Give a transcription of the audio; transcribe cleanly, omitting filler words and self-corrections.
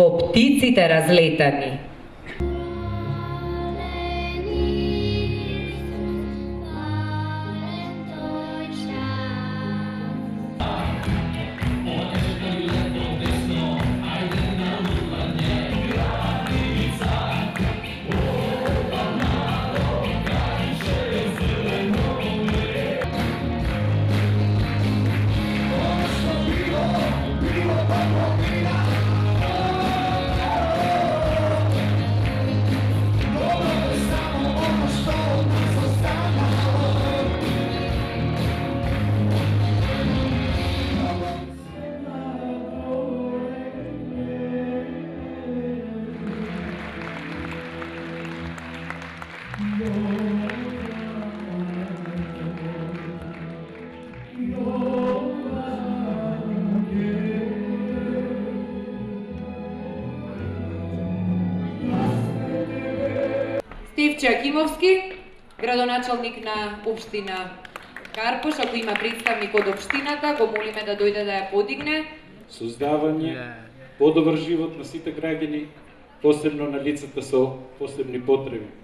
во птиците разлетани. Стевче Акимовски, градоначалник на општина Карпош, ако има представник од општината, го молиме да дојде да ја подигне. Создавање подобар живот на сите граѓани, посебно на лицата со посебни потреби.